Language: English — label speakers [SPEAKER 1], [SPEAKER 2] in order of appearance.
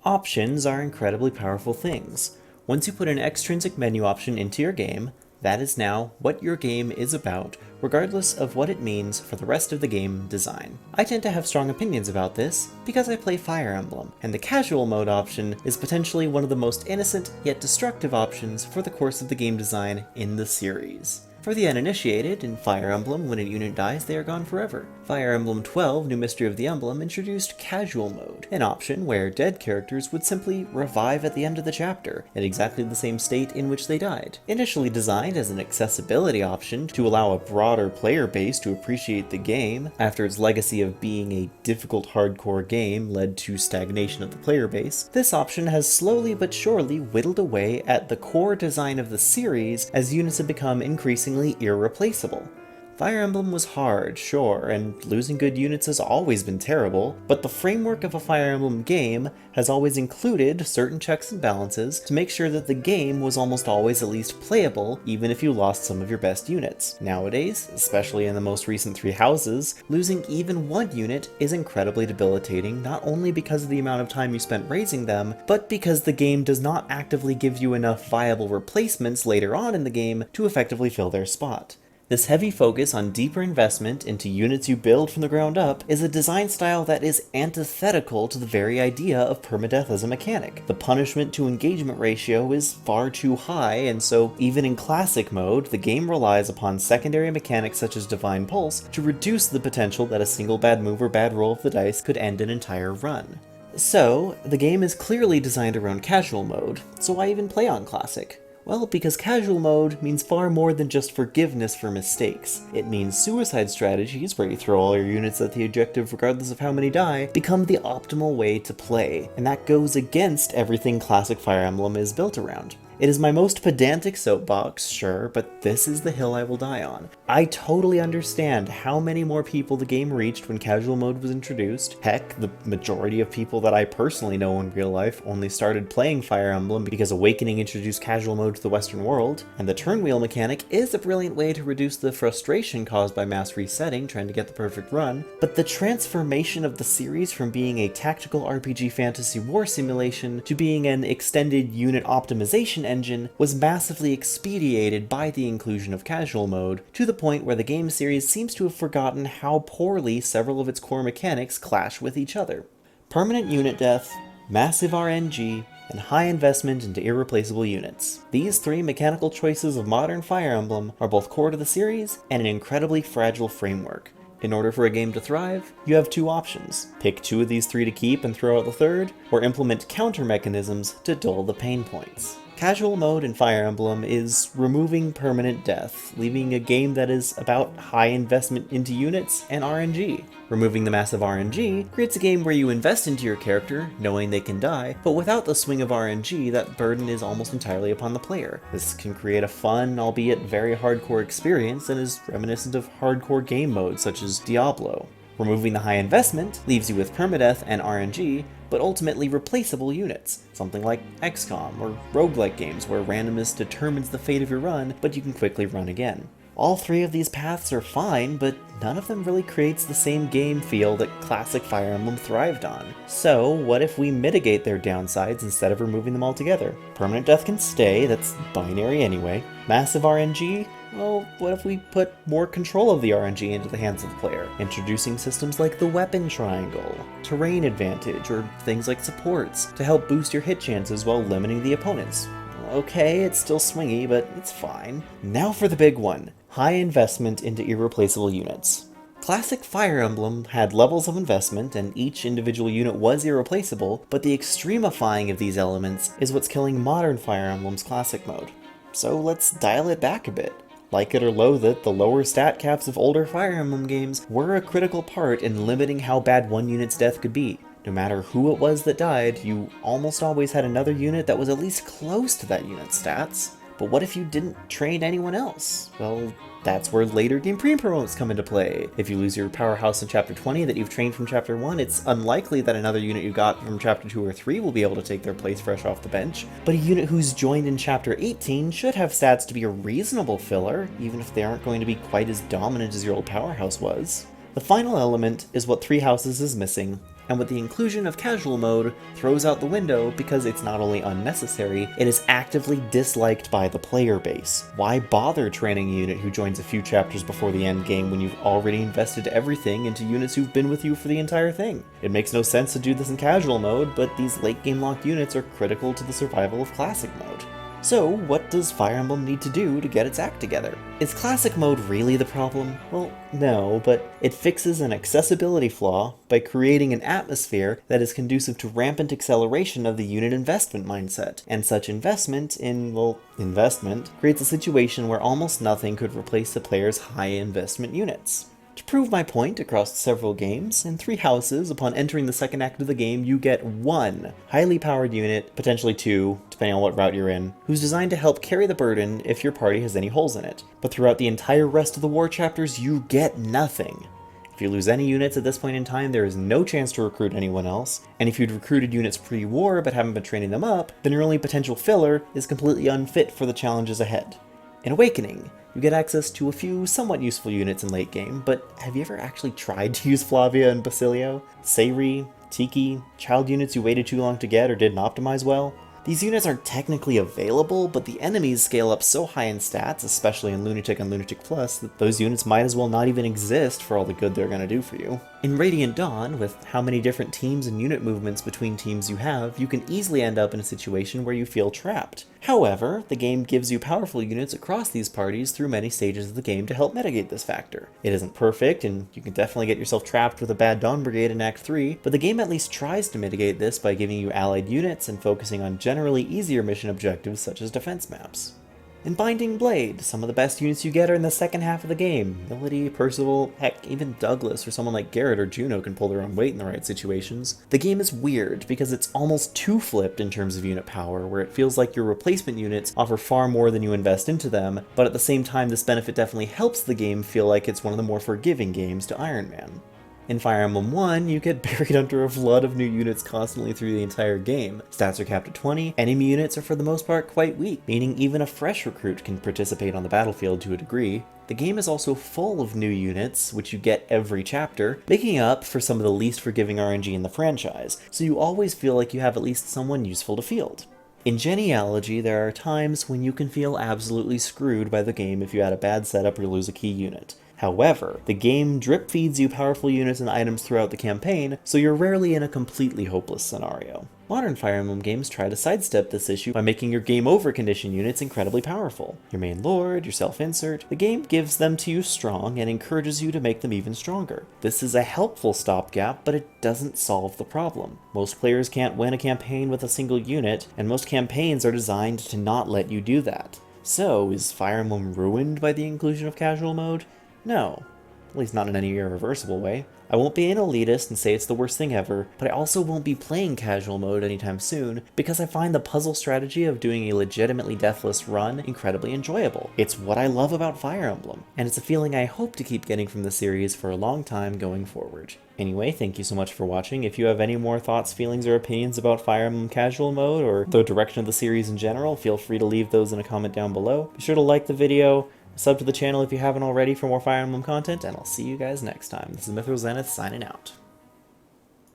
[SPEAKER 1] Options are incredibly powerful things. Once you put an extrinsic menu option into your game, that is now what your game is about, regardless of what it means for the rest of the game design. I tend to have strong opinions about this because I play Fire Emblem, and the casual mode option is potentially one of the most innocent yet destructive options for the course of the game design in the series. For the uninitiated, in Fire Emblem, when a unit dies, they are gone forever. Fire Emblem 12, New Mystery of the Emblem, introduced Casual Mode, an option where dead characters would simply revive at the end of the chapter, in exactly the same state in which they died. Initially designed as an accessibility option to allow a broader player base to appreciate the game, after its legacy of being a difficult hardcore game led to stagnation of the player base, this option has slowly but surely whittled away at the core design of the series as units have become increasingly irreplaceable. Fire Emblem was hard, sure, and losing good units has always been terrible, but the framework of a Fire Emblem game has always included certain checks and balances to make sure that the game was almost always at least playable, even if you lost some of your best units. Nowadays, especially in the most recent three houses, losing even one unit is incredibly debilitating, not only because of the amount of time you spent raising them, but because the game does not actively give you enough viable replacements later on in the game to effectively fill their spot. This heavy focus on deeper investment into units you build from the ground up is a design style that is antithetical to the very idea of permadeath as a mechanic. The punishment to engagement ratio is far too high, and so even in classic mode, the game relies upon secondary mechanics such as Divine Pulse to reduce the potential that a single bad move or bad roll of the dice could end an entire run. So, the game is clearly designed around casual mode, so why even play on classic? Well, because casual mode means far more than just forgiveness for mistakes. It means suicide strategies, where you throw all your units at the objective regardless of how many die, become the optimal way to play, and that goes against everything classic Fire Emblem is built around. It is my most pedantic soapbox, sure, but this is the hill I will die on. I totally understand how many more people the game reached when casual mode was introduced. Heck, the majority of people that I personally know in real life only started playing Fire Emblem because Awakening introduced casual mode to the Western world, and the turn wheel mechanic is a brilliant way to reduce the frustration caused by mass resetting trying to get the perfect run, but the transformation of the series from being a tactical RPG fantasy war simulation to being an extended unit optimization engine was massively expedited by the inclusion of casual mode, to the point where the game series seems to have forgotten how poorly several of its core mechanics clash with each other. Permanent unit death, massive RNG, and high investment into irreplaceable units. These three mechanical choices of modern Fire Emblem are both core to the series and an incredibly fragile framework. In order for a game to thrive, you have two options. Pick two of these three to keep and throw out the third, or implement counter mechanisms to dull the pain points. Casual mode in Fire Emblem is removing permanent death, leaving a game that is about high investment into units and RNG. Removing the massive RNG creates a game where you invest into your character, knowing they can die, but without the swing of RNG, that burden is almost entirely upon the player. This can create a fun, albeit very hardcore experience, and is reminiscent of hardcore game modes such as Diablo. Removing the high investment leaves you with permadeath and RNG, but ultimately replaceable units, something like XCOM or roguelike games where randomness determines the fate of your run, but you can quickly run again. All three of these paths are fine, but none of them really creates the same game feel that classic Fire Emblem thrived on. So what if we mitigate their downsides instead of removing them altogether? Permanent death can stay, that's binary anyway. Massive RNG? Well, what if we put more control of the RNG into the hands of the player, introducing systems like the weapon triangle, terrain advantage, or things like supports to help boost your hit chances while limiting the opponents? Okay, it's still swingy, but it's fine. Now for the big one, high investment into irreplaceable units. Classic Fire Emblem had levels of investment, and each individual unit was irreplaceable, but the extremifying of these elements is what's killing modern Fire Emblem's classic mode. So let's dial it back a bit. Like it or loathe it, the lower stat caps of older Fire Emblem games were a critical part in limiting how bad one unit's death could be. No matter who it was that died, you almost always had another unit that was at least close to that unit's stats. But what if you didn't train anyone else? Well, that's where later game pre-promotes come into play. If you lose your powerhouse in Chapter 20 that you've trained from Chapter 1, it's unlikely that another unit you got from Chapter 2 or 3 will be able to take their place fresh off the bench. But a unit who's joined in Chapter 18 should have stats to be a reasonable filler, even if they aren't going to be quite as dominant as your old powerhouse was. The final element is what Three Houses is missing, and with the inclusion of casual mode, throws out the window because it's not only unnecessary, it is actively disliked by the player base. Why bother training a unit who joins a few chapters before the end game when you've already invested everything into units who've been with you for the entire thing? It makes no sense to do this in casual mode, but these late game locked units are critical to the survival of classic mode. So, what does Fire Emblem need to do to get its act together? Is classic mode really the problem? Well, no, but it fixes an accessibility flaw by creating an atmosphere that is conducive to rampant acceleration of the unit investment mindset. And such investment creates a situation where almost nothing could replace the player's high investment units. To prove my point, across several games, in 3 houses, upon entering the second act of the game, you get 1 highly powered unit, potentially 2, depending on what route you're in, who's designed to help carry the burden if your party has any holes in it. But throughout the entire rest of the war chapters, you get nothing. If you lose any units at this point in time, there is no chance to recruit anyone else, and if you'd recruited units pre-war but haven't been training them up, then your only potential filler is completely unfit for the challenges ahead. In Awakening, you get access to a few somewhat useful units in late game, but have you ever actually tried to use Flavia and Basilio? Seiri, Tiki, child units you waited too long to get or didn't optimize well? These units aren't technically available, but the enemies scale up so high in stats, especially in Lunatic and Lunatic Plus, that those units might as well not even exist for all the good they're going to do for you. In Radiant Dawn, with how many different teams and unit movements between teams you have, you can easily end up in a situation where you feel trapped. However, the game gives you powerful units across these parties through many stages of the game to help mitigate this factor. It isn't perfect, and you can definitely get yourself trapped with a bad Dawn Brigade in Act 3, but the game at least tries to mitigate this by giving you allied units and focusing on generally easier mission objectives such as defense maps. In Binding Blade, some of the best units you get are in the second half of the game. Milady, Percival, heck, even Douglas or someone like Garrett or Juno can pull their own weight in the right situations. The game is weird because it's almost too flipped in terms of unit power, where it feels like your replacement units offer far more than you invest into them, but at the same time this benefit definitely helps the game feel like it's one of the more forgiving games to Iron Man. In Fire Emblem 1, you get buried under a flood of new units constantly through the entire game. Stats are capped at 20, enemy units are for the most part quite weak, meaning even a fresh recruit can participate on the battlefield to a degree. The game is also full of new units, which you get every chapter, making up for some of the least forgiving RNG in the franchise, so you always feel like you have at least someone useful to field. In Genealogy, there are times when you can feel absolutely screwed by the game if you had a bad setup or lose a key unit. However, the game drip feeds you powerful units and items throughout the campaign, so you're rarely in a completely hopeless scenario. Modern Fire Emblem games try to sidestep this issue by making your game over condition units incredibly powerful. Your main lord, your self-insert, the game gives them to you strong and encourages you to make them even stronger. This is a helpful stopgap, but it doesn't solve the problem. Most players can't win a campaign with a single unit, and most campaigns are designed to not let you do that. So, is Fire Emblem ruined by the inclusion of casual mode? No, at least not in any irreversible way. I won't be an elitist and say it's the worst thing ever, but I also won't be playing casual mode anytime soon because I find the puzzle strategy of doing a legitimately deathless run incredibly enjoyable. It's what I love about Fire Emblem, and it's a feeling I hope to keep getting from the series for a long time going forward. Anyway, thank you so much for watching. If you have any more thoughts, feelings, or opinions about Fire Emblem casual mode or the direction of the series in general, feel free to leave those in a comment down below. Be sure to like the video, sub to the channel if you haven't already for more Fire Emblem content, and I'll see you guys next time. This is Mythro Zenith signing out.